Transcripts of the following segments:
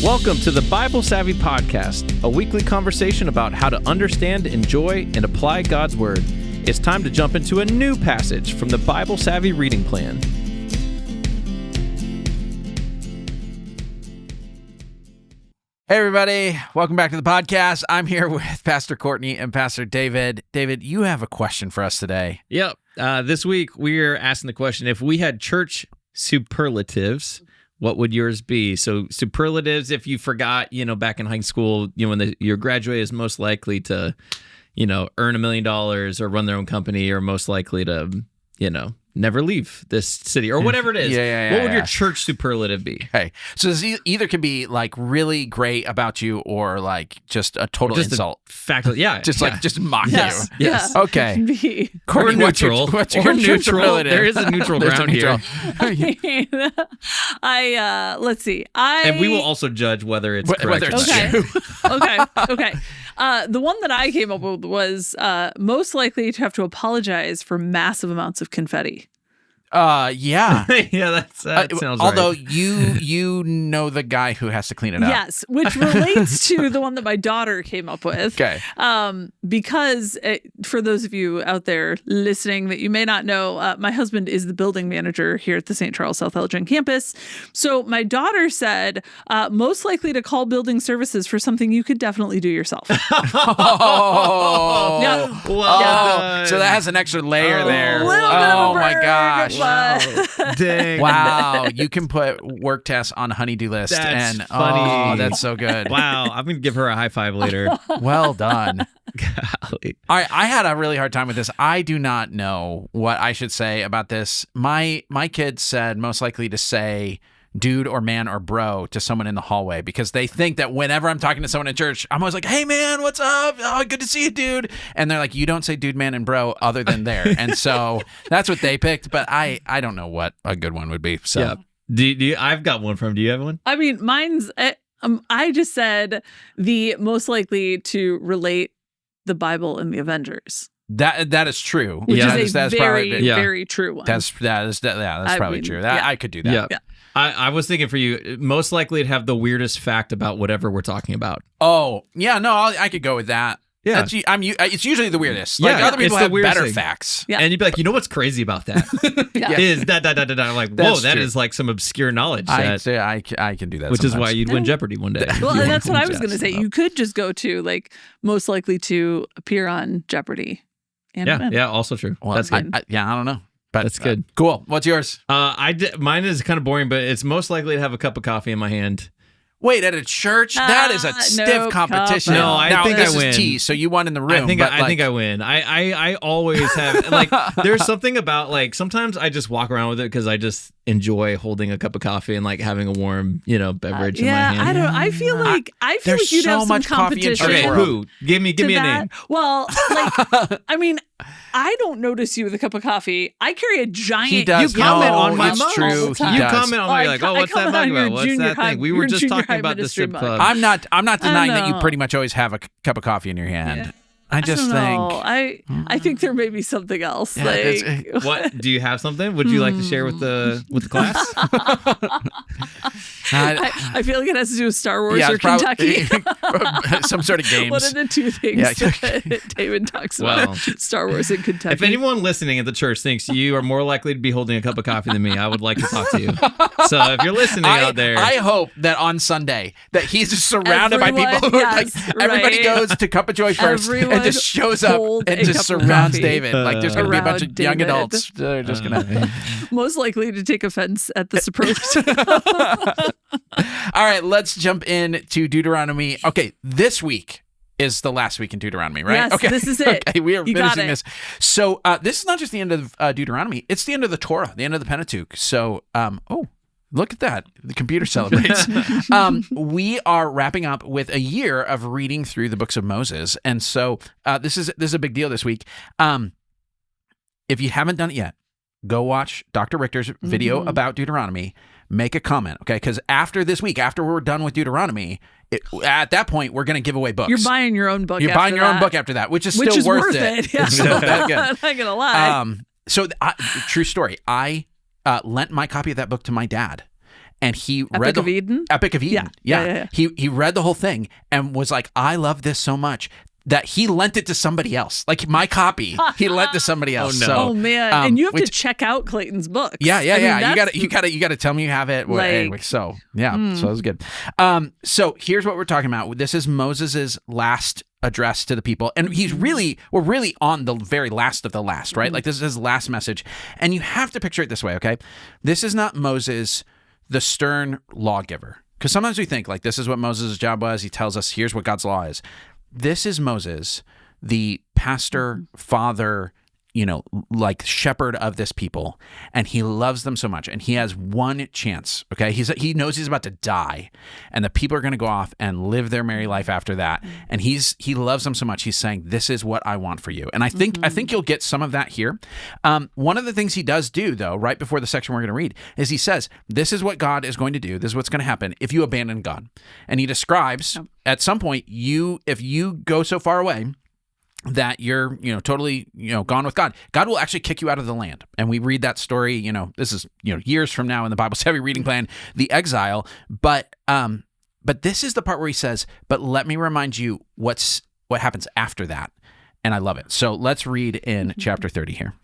Welcome to the Bible Savvy Podcast, a weekly conversation about how to understand, enjoy, and apply God's Word. It's time to jump into a new passage from the Bible Savvy reading plan. Hey, everybody. Welcome back to the podcast. I'm here with Pastor Courtney and Pastor David. David, you have a question for us today. Yep. This week, we're asking the question, if we had church superlatives, what would yours be? So superlatives, if you forgot, back in high school, when your graduate is most likely to, earn $1 million or run their own company, or most likely to, never leave this city or whatever it is. What would your church superlative be? Okay. So this either could be like really great about you or like just a total insult. Just mock you. Yes. Okay. Courtney, neutral. What's your neutral. superlative? There is a neutral ground here. Let's see. And we will also judge whether it's correct. Whether it's true. Okay. The one that I came up with was most likely to have to apologize for massive amounts of confetti. Yeah. Yeah, that sounds right. Although you know the guy who has to clean it up. Yes, which relates to the one that my daughter came up with. Okay. Because for those of you out there listening that you may not know, my husband is the building manager here at the St. Charles South Elgin campus. So my daughter said, most likely to call building services for something you could definitely do yourself. Oh. Yeah. Oh. So that has an extra layer there. Oh my gosh. Wow. Dang. Wow. You can put work tasks on a honey-do list. That's funny. Oh, that's so good. Wow. I'm going to give her a high five later. Well done. Golly. All right, I had a really hard time with this. I do not know what I should say about this. My kids said most likely to say dude or man or bro to someone in the hallway because they think that whenever I'm talking to someone in church, I'm always like, hey man, what's up? Oh, good to see you, dude. And they're like, you don't say dude, man, and bro other than there. And so that's what they picked, but I don't know what a good one would be. So yeah. Do you, I've got one from. Do you have one? I mean, mine's, I just said the most likely to relate the Bible and the Avengers. That is true. Which is that's very, probably, very true one. That's probably true. I could do that. Yeah. I was thinking for you, most likely to have the weirdest fact about whatever we're talking about. Oh, yeah, no, I could go with that. Yeah. It's usually the weirdest. Yeah, like other people have better thing. facts. Yeah. And you'd be like, what's crazy about that? Is that. I'm like, whoa, that is like some obscure knowledge. I can do that. Which sometimes. is why you'd win Jeopardy one day. Well, and that's what I was going to say. You could just go to like most likely to appear on Jeopardy. Yeah, also true. Well, that's good. I don't know. But that's good. Cool. What's yours? Mine is kind of boring, but it's most likely to have a cup of coffee in my hand. Wait, at a church? That is a stiff competition. No, I think I win. This is tea, so you won in the room. I think I win. I always have, like, there's something about, like, sometimes I just walk around with it because I just enjoy holding a cup of coffee and, like, having a warm, beverage in my hand. I feel like you'd have some competition. Okay, who? Give me a name. Well, like, I mean, I don't notice you with a cup of coffee. I carry a giant. He does. You comment on my it's mug. true. You comment on my like, what's that mug about? What's that thing? We were just talking about the strip club. I'm not denying that you pretty much always have a cup of coffee in your hand. Yeah. I just think I think there may be something else. Yeah, what do you have something? Would you like to share with the class? I feel like it has to do with Star Wars or Kentucky. Some sort of games. What are the two things that David talks about? Star Wars and Kentucky. If anyone listening at the church thinks you are more likely to be holding a cup of coffee than me, I would like to talk to you. So if you're listening out there, I hope that on Sunday that he's just surrounded by people who everybody goes to Cup of Joy first and just shows up and just surrounds David. Like there's going to be a bunch of young adults that are just going to most likely to take offense at the superlative. All right, let's jump into Deuteronomy. Okay, this week is the last week in Deuteronomy, right? Yes, okay. This is it. Okay, we are finishing this. So this is not just the end of Deuteronomy, it's the end of the Torah, the end of the Pentateuch. So, look at that. The computer celebrates. We are wrapping up with a year of reading through the books of Moses. And so this is a big deal this week. If you haven't done it yet, go watch Dr. Richter's video about Deuteronomy. Make a comment, okay? Because after this week, after we're done with Deuteronomy, at that point, we're going to give away books. You're buying your own book. You're buying your own book after that, which is still worth it. Yeah. It's still that good. I'm not gonna lie. So, true story. I lent my copy of that book to my dad. and he Epic read of Eden? Epic of Eden. Yeah. He read the whole thing and was like, I love this so much that he lent it to somebody else. Like my copy, he lent to somebody else. Oh, no. So, Oh man! And you have to check out Clayton's books. Yeah. I mean, You gotta tell me you have it. Like, anyway, so yeah, so it was good. So here's what we're talking about. This is Moses's last address to the people, and we're really on the very last of the last, right? Like this is his last message, and you have to picture it this way, okay? This is not Moses, the stern lawgiver, because sometimes we think like this is what Moses' job was. He tells us here's what God's law is. This is Moses, the pastor, father, like shepherd of this people, and he loves them so much, and he has one chance, okay? He knows he's about to die, and the people are going to go off and live their merry life after that, and he loves them so much, he's saying, this is what I want for you. And I think you'll get some of that here. One of the things he does do, though, right before the section we're going to read, is he says, this is what God is going to do, this is what's going to happen if you abandon God. And he describes, at some point, if you go so far away that you're, totally, gone with God, God will actually kick you out of the land. And we read that story, this is, years from now in the Bible's heavy reading plan, the exile. But this is the part where he says, but let me remind you what happens after that. And I love it. So let's read in chapter 30 here.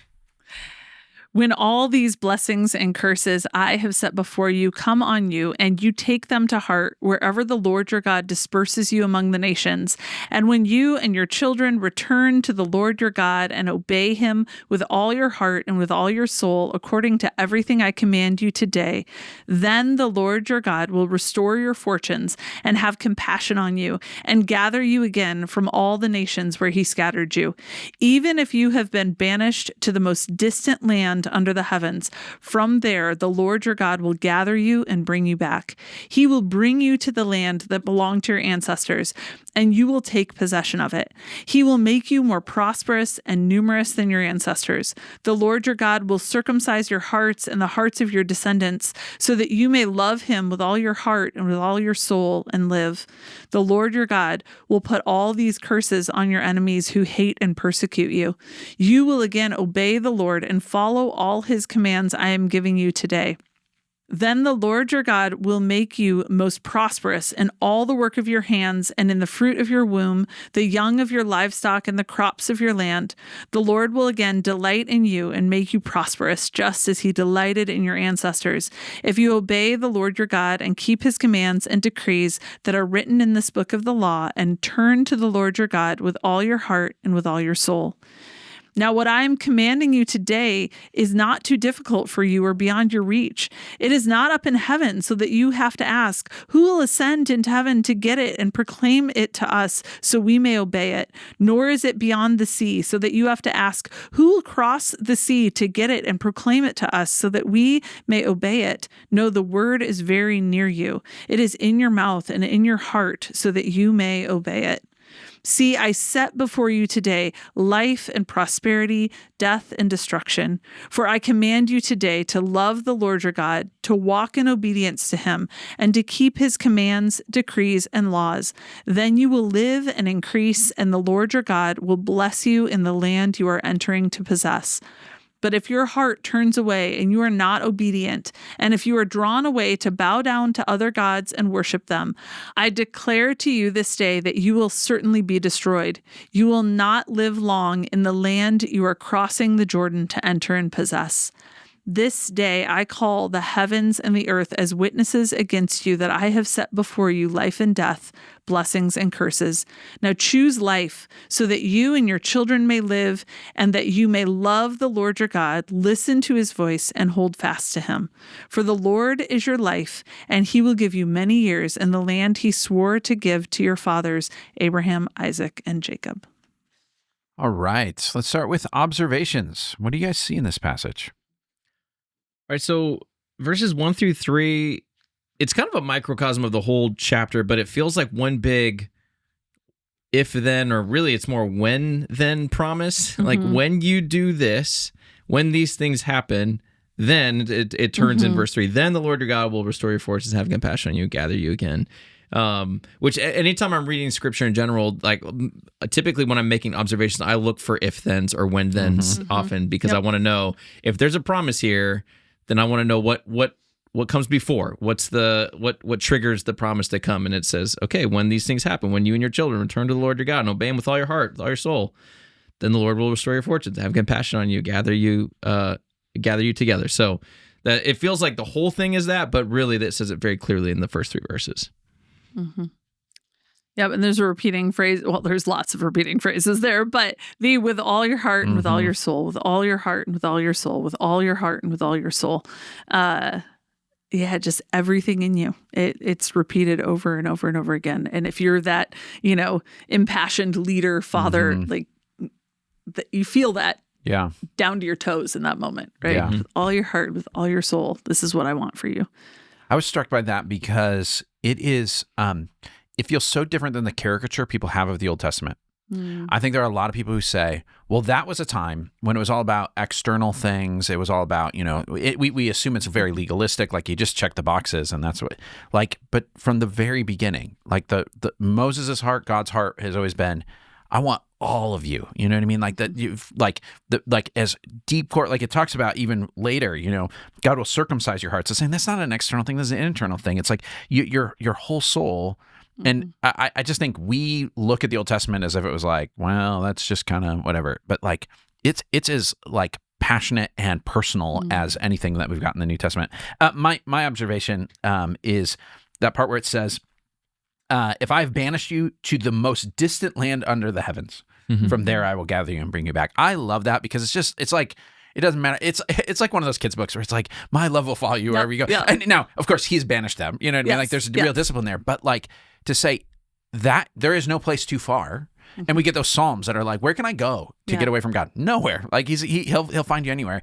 When all these blessings and curses I have set before you come on you, and you take them to heart wherever the Lord your God disperses you among the nations, and when you and your children return to the Lord your God and obey him with all your heart and with all your soul, according to everything I command you today, then the Lord your God will restore your fortunes and have compassion on you and gather you again from all the nations where he scattered you. Even if you have been banished to the most distant land under the heavens, from there the Lord your God will gather you and bring you back. He will bring you to the land that belonged to your ancestors, and you will take possession of it. He will make you more prosperous and numerous than your ancestors. The Lord your God will circumcise your hearts and the hearts of your descendants, so that you may love him with all your heart and with all your soul and live. The Lord your God will put all these curses on your enemies who hate and persecute you. You will again obey the Lord and follow all his commands I am giving you today. Then the Lord your God will make you most prosperous in all the work of your hands and in the fruit of your womb, the young of your livestock and the crops of your land. The Lord will again delight in you and make you prosperous, just as he delighted in your ancestors, if you obey the Lord your God and keep his commands and decrees that are written in this book of the law, and turn to the Lord your God with all your heart and with all your soul. Now, what I am commanding you today is not too difficult for you or beyond your reach. It is not up in heaven, so that you have to ask, who will ascend into heaven to get it and proclaim it to us so we may obey it? Nor is it beyond the sea, so that you have to ask, who will cross the sea to get it and proclaim it to us so that we may obey it? No, the word is very near you. It is in your mouth and in your heart, so that you may obey it. See, I set before you today life and prosperity, death and destruction. For I command you today to love the Lord your God, to walk in obedience to him, and to keep his commands, decrees, and laws. Then you will live and increase, and the Lord your God will bless you in the land you are entering to possess. But if your heart turns away and you are not obedient, and if you are drawn away to bow down to other gods and worship them, I declare to you this day that you will certainly be destroyed. You will not live long in the land you are crossing the Jordan to enter and possess. This day I call the heavens and the earth as witnesses against you that I have set before you life and death, blessings and curses. Now choose life so that you and your children may live, and that you may love the Lord your God, listen to his voice, and hold fast to him. For the Lord is your life, and he will give you many years in the land he swore to give to your fathers, Abraham, Isaac, and Jacob. All right, let's start with observations. What do you guys see in this passage? All right, so verses 1 through 3, it's kind of a microcosm of the whole chapter, but it feels like one big if-then, or really it's more when-then promise. Mm-hmm. Like when you do this, when these things happen, then it turns in verse 3. Then the Lord your God will restore your forces, have compassion on you, gather you again. Which anytime I'm reading scripture in general, like typically when I'm making observations, I look for if-thens or when-thens often, because I want to know if there's a promise here, then I want to know what comes before? What's what triggers the promise to come? And it says, okay, when these things happen, when you and your children return to the Lord your God and obey him with all your heart, with all your soul, then the Lord will restore your fortunes, have compassion on you, gather you together. So that it feels like the whole thing is that, but really that says it very clearly in the first 3 verses. Mm-hmm. Yeah, and there's a repeating phrase. Well, there's lots of repeating phrases there, but the with all your heart and with all your soul, with all your heart and with all your soul, with all your heart and with all your soul. Just everything in you. It's repeated over and over and over again. And if you're that, impassioned leader, father, like you feel that down to your toes in that moment, right? Yeah. With all your heart, with all your soul, this is what I want for you. I was struck by that because it is, it feels so different than the caricature people have of the Old Testament. I think there are a lot of people who say, well, that was a time when it was all about external things. It was all about, we assume it's very legalistic, like you just check the boxes and that's what, but from the very beginning, like the Moses' heart, God's heart has always been, I want all of you. You know what I mean? Like that, as deep core, like it talks about even later, God will circumcise your heart. So saying that's not an external thing, that's an internal thing. It's like your whole soul. And I just think we look at the Old Testament as if it was like, well, that's just kind of whatever. But like it's as like passionate and personal as anything that we've got in the New Testament. My observation is that part where it says, if I've banished you to the most distant land under the heavens, from there I will gather you and bring you back. I love that because it's like, it doesn't matter. It's like one of those kids' books where it's like, my love will follow you wherever you go. Yeah. And now, of course, he's banished them. You know what I mean? Like there's a real discipline there. But like to say that there is no place too far. And we get those Psalms that are like, where can I go to get away from God? Nowhere. Like he'll find you anywhere.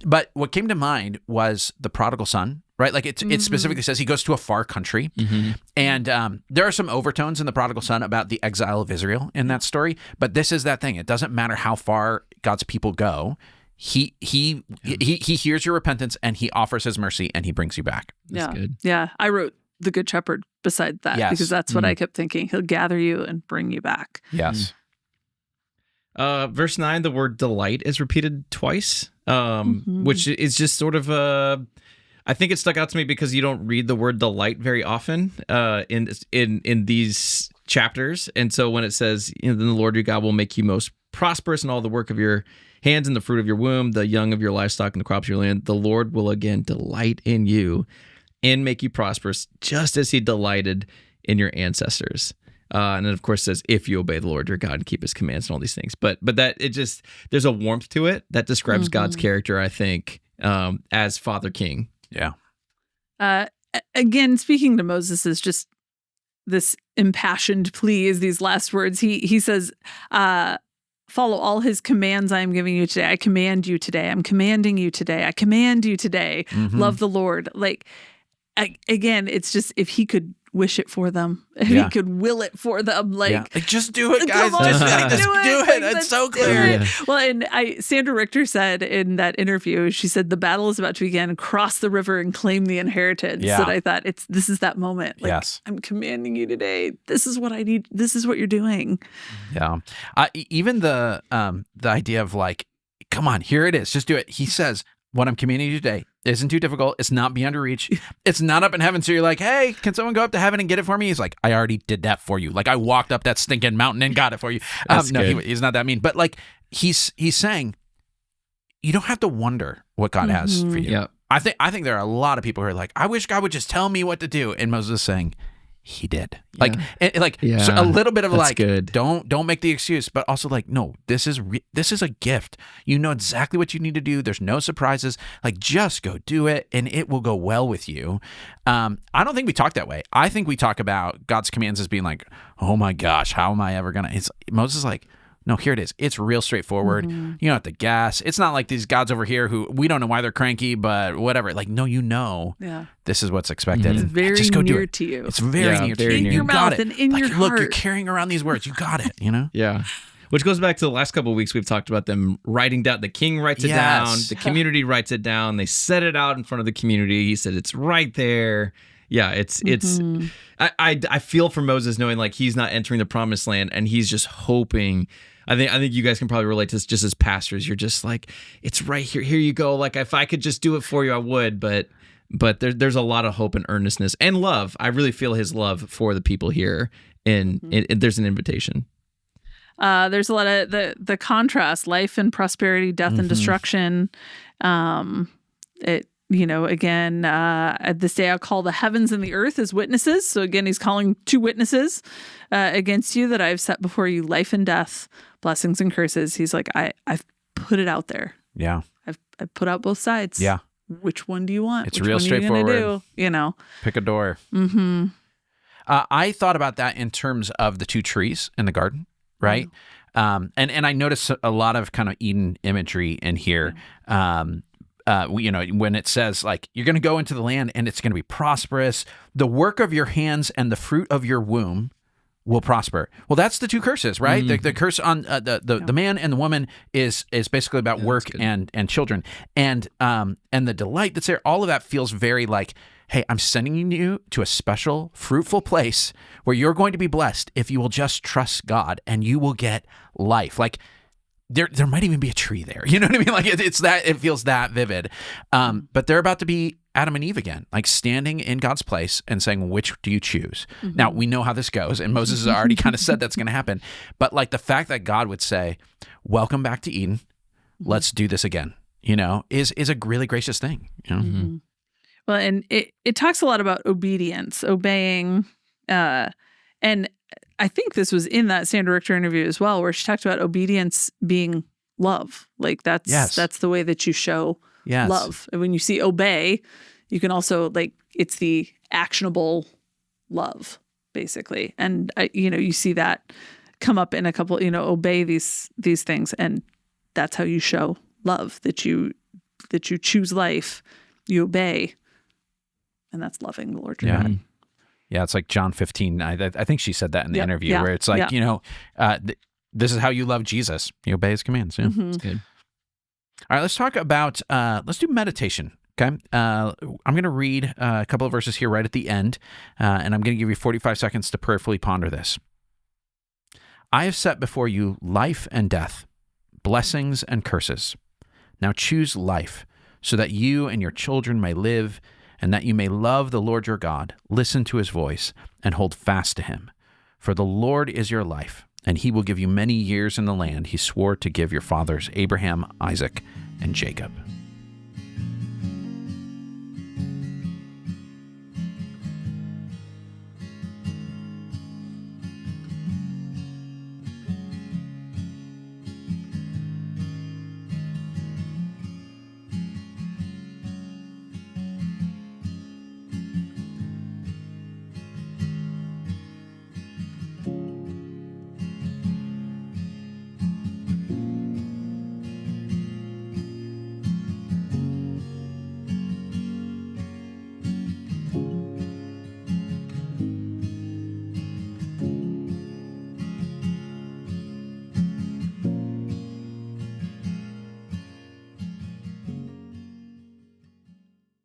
But what came to mind was the prodigal son, right? Like it specifically says he goes to a far country. And there are some overtones in the prodigal son about the exile of Israel in that story. But this is that thing. It doesn't matter how far God's people go. He hears your repentance and he offers his mercy and he brings you back. That's good. Yeah. I wrote the Good Shepherd beside that because that's what I kept thinking. He'll gather you and bring you back. Yes. Verse 9, the word delight is repeated twice, which is just sort of I think it stuck out to me because you don't read the word delight very often in these chapters. And so when it says, then the Lord your God will make you most prosperous in all the work of your hands and the fruit of your womb, the young of your livestock and the crops of your land, the Lord will again delight in you and make you prosperous, just as he delighted in your ancestors. And then, of course, says, if you obey the Lord your God and keep his commands and all these things. But that there's a warmth to it that describes God's character, I think, as Father King. Yeah. Again, speaking to Moses is just this impassioned plea is these last words. He says, follow all his commands I am giving you today. I command you today. I'm commanding you today. I command you today. Love the Lord. Like, again, it's just if he could wish it for them, if he could will it for them, like just do it, guys. On, just do it. It's so clear. Well, and Sandra Richter said in that interview, she said the battle is about to begin. Cross the river and claim the inheritance. Yeah. And I thought this is that moment. Like, I'm commanding you today. This is what I need. This is what you're doing. Yeah. Even the idea of like, come on, here it is. Just do it. He says, what I'm commanding you today isn't too difficult. It's not beyond your reach. It's not up in heaven. So you're like, hey, can someone go up to heaven and get it for me? He's like, I already did that for you. Like I walked up that stinking mountain and got it for you. No, he's not that mean. But like he's saying, you don't have to wonder what God has for you. Yeah. I think there are a lot of people who are like, I wish God would just tell me what to do. And Moses is saying, he did. So a little bit of like, good. Don't make the excuse, but also like, no, this is a gift. You know exactly what you need to do. There's no surprises. Like, just go do it, and it will go well with you. I don't think we talk that way. I think we talk about God's commands as being like, oh my gosh, how am I ever gonna? Moses is like, no, here it is. It's real straightforward. You don't have to guess. It's not like these gods over here who we don't know why they're cranky, but whatever. Like, no, this is what's expected. It's very just go do near it. to you. It's very near to you. In your mouth and in your heart. Look, you're carrying around these words. You got it, Yeah. Which goes back to the last couple of weeks we've talked about them writing down. The king writes it down. The community writes it down. They set it out in front of the community. He said it's right there. Yeah, it's I feel for Moses knowing like he's not entering the promised land and he's just hoping. I think you guys can probably relate to this just as pastors. You're just like, it's right here. Here you go. Like if I could just do it for you, I would. But but there's a lot of hope and earnestness and love. I really feel his love for the people here, and there's an invitation. There's a lot of the contrast, life and prosperity, death and destruction. Again, at this day I'll call the heavens and the earth as witnesses. So again, he's calling two witnesses against you that I've set before you, life and death, blessings and curses. He's like, I've put it out there. Yeah. I've put out both sides. Yeah. Which one do you want? It's Which real one are you gonna straightforward. do? Pick a door. Mm-hmm. I thought about that in terms of the two trees in the garden, right? And I noticed a lot of kind of Eden imagery in here. When it says like, you're going to go into the land and it's going to be prosperous. The work of your hands and the fruit of your womb will prosper. Well, that's the two curses, right? The curse on the man and the woman is basically about work and children, and the delight that's there. All of that feels very like, hey, I'm sending you to a special, fruitful place where you're going to be blessed if you will just trust God, and you will get life. Like there might even be a tree there. You know what I mean? Like it feels that vivid. But they're about to be Adam and Eve again, like standing in God's place and saying, which do you choose? Now, we know how this goes, and Moses has already kind of said that's going to happen. But like the fact that God would say, welcome back to Eden, let's do this again, is a really gracious thing. Well, and it talks a lot about obedience, obeying, and I think this was in that Sandra Richter interview as well, where she talked about obedience being love. Like that's the way that you show love. And when you see obey, you can also it's the actionable love, basically. And you see that come up in a couple, obey these things, and that's how you show love, that you choose life, you obey, and that's loving the Lord your God. Yeah, it's like John 15. I think she said that in the interview, where it's like, this is how you love Jesus. You obey his commands. Yeah. Mm-hmm. Good. All right, let's talk about, let's do meditation. Okay. I'm going to read a couple of verses here right at the end, and I'm going to give you 45 seconds to prayerfully ponder this. I have set before you life and death, blessings and curses. Now choose life, so that you and your children may live, and that you may love the Lord your God, listen to his voice, and hold fast to him. For the Lord is your life, and he will give you many years in the land he swore to give your fathers, Abraham, Isaac, and Jacob.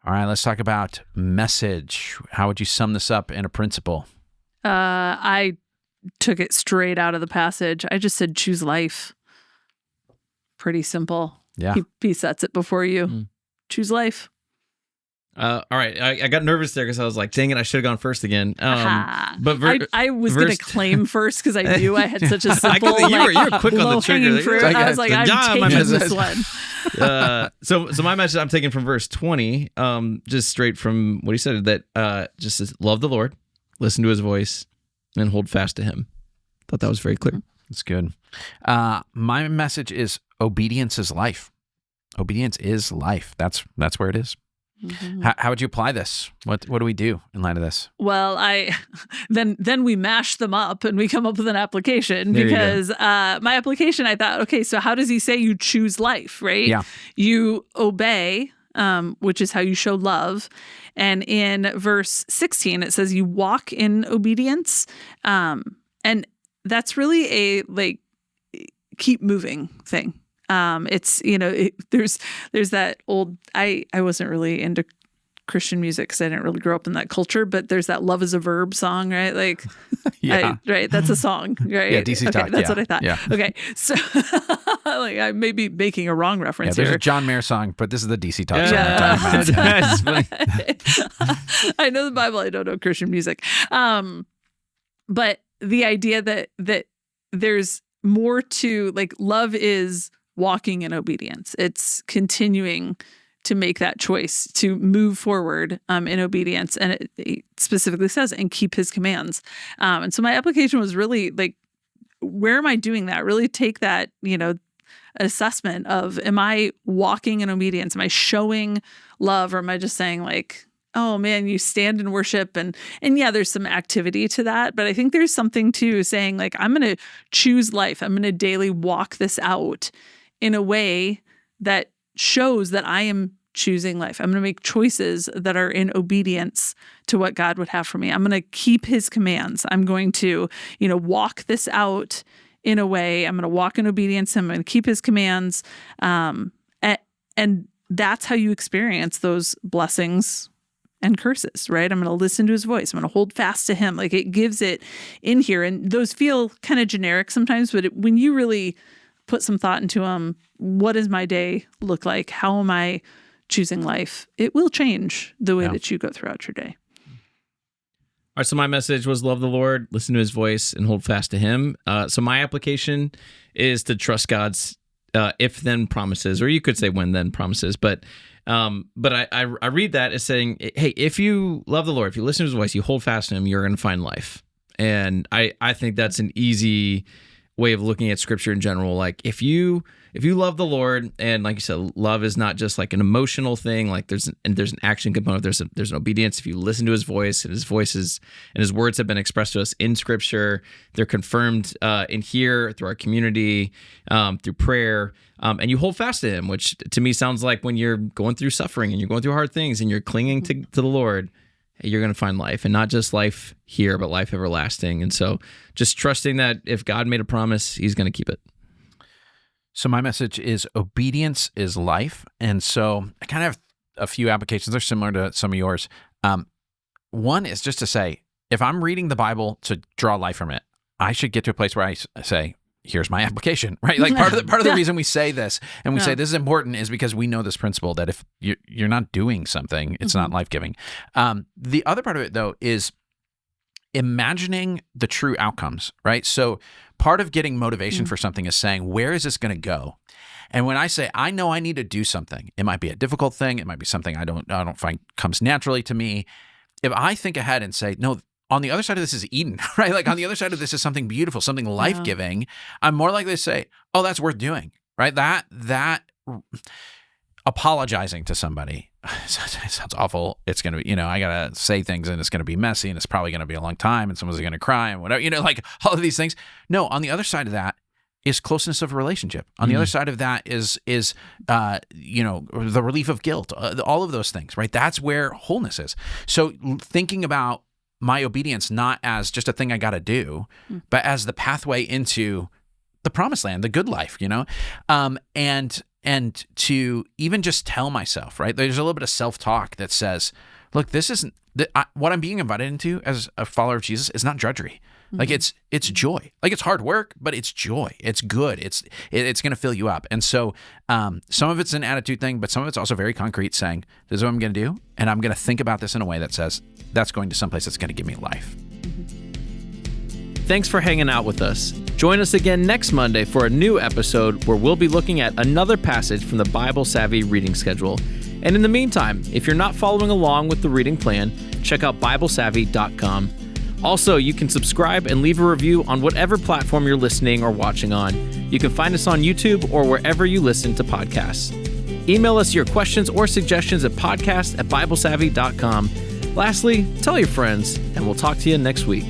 All right, let's talk about message. How would you sum this up in a principle? I took it straight out of the passage. I just said choose life. Pretty simple. Yeah. He sets it before you. Choose life. All right, I got nervous there because I was like, dang it, I should have gone first again. But I was going to claim first because I knew I had such a simple, you were quick on the trigger. Fruit. I was like, I'm taking this one. So my message I'm taking from verse 20, just straight from what he said, that just says, love the Lord, listen to his voice, and hold fast to him. Thought that was very clear. That's good. My message is obedience is life. Obedience is life. That's where it is. Mm-hmm. How would you apply this? What do we do in light of this? Well, then we mash them up and we come up with an application, because my application, I thought, okay, so how does he say you choose life, right? Yeah. You obey, which is how you show love. And in verse 16, it says you walk in obedience. And that's really a keep moving thing. It's, there's that old, I wasn't really into Christian music because I didn't really grow up in that culture, but there's that "Love is a Verb" song, right? Like, Yeah. right? That's a song, right? Yeah, DC okay, Talk. that's Yeah. what I thought. Yeah. Okay, so like I may be making a wrong Yeah, reference there's here. a John Mayer song, but this is the DC Talk Yeah. song we're talking about. That's funny. I know the Bible. I don't know Christian music. But the idea that there's more to, like, love is walking in obedience. It's continuing to make that choice to move forward in obedience. And it specifically says, and keep his commands. And so my application was really like, where am I doing that? Really take that, assessment of, am I walking in obedience? Am I showing love? Or am I just saying like, oh man, you stand in worship and yeah, there's some activity to that. But I think there's something to saying like, I'm going to choose life. I'm going to daily walk this out in a way that shows that I am choosing life. I'm going to make choices that are in obedience to what God would have for me. I'm going to keep his commands. I'm going to, walk this out in a way. I'm going to walk in obedience. I'm going to keep his commands. And that's how you experience those blessings and curses, right? I'm going to listen to his voice. I'm going to hold fast to him. Like, it gives it in here. And those feel kind of generic sometimes, but when you really put some thought into them, what does my day look like? How am I choosing life? It will change the way that you go throughout your day. All right, so my message was love the Lord, listen to his voice, and hold fast to him. So my application is to trust God's if-then promises, or you could say when-then promises. But I read that as saying, hey, if you love the Lord, if you listen to his voice, you hold fast to him, you're going to find life. And I think that's an easy way of looking at scripture in general. Like, if you love the Lord, and like you said, love is not just like an emotional thing. Like there's an action component. There's an obedience. If you listen to his voice, and his voices and his words have been expressed to us in scripture, they're confirmed in here through our community, through prayer, and you hold fast to him, which to me sounds like when you're going through suffering and you're going through hard things and you're clinging to the Lord, you're going to find life, and not just life here, but life everlasting. And so just trusting that if God made a promise, he's going to keep it. So my message is obedience is life. And so I kind of have a few applications. They're similar to some of yours. One is just to say, if I'm reading the Bible to draw life from it, I should get to a place where I say, here's my application, right? Like part of the reason we say this and we say this is important is because we know this principle that if you're not doing something, it's not life-giving. The other part of it, though, is imagining the true outcomes, right? So part of getting motivation for something is saying, where is this going to go? And when I say, I know I need to do something, it might be a difficult thing. It might be something I don't find comes naturally to me. If I think ahead and say, no, on the other side of this is Eden, right? Like on the other side of this is something beautiful, something life-giving. I'm more likely to say, oh, that's worth doing, right? That apologizing to somebody, it sounds awful. It's going to be, I got to say things and it's going to be messy and it's probably going to be a long time and someone's going to cry and whatever, like all of these things. No, on the other side of that is closeness of a relationship. On the other side of that is the relief of guilt, all of those things, right? That's where wholeness is. So thinking about my obedience not as just a thing I got to do, but as the pathway into the promised land, the good life, and to even just tell myself, right? There's a little bit of self-talk that says, look, this isn't what I'm being invited into as a follower of Jesus is not drudgery. Like it's joy. Like it's hard work, but it's joy. It's good. It's going to fill you up. And so some of it's an attitude thing, but some of it's also very concrete, saying, this is what I'm going to do. And I'm going to think about this in a way that says, that's going to someplace that's going to give me life. Thanks for hanging out with us. Join us again next Monday for a new episode where we'll be looking at another passage from the Bible Savvy reading schedule. And in the meantime, if you're not following along with the reading plan, check out BibleSavvy.com. Also, you can subscribe and leave a review on whatever platform you're listening or watching on. You can find us on YouTube or wherever you listen to podcasts. Email us your questions or suggestions at podcast@BibleSavvy.com. Lastly, tell your friends, and we'll talk to you next week.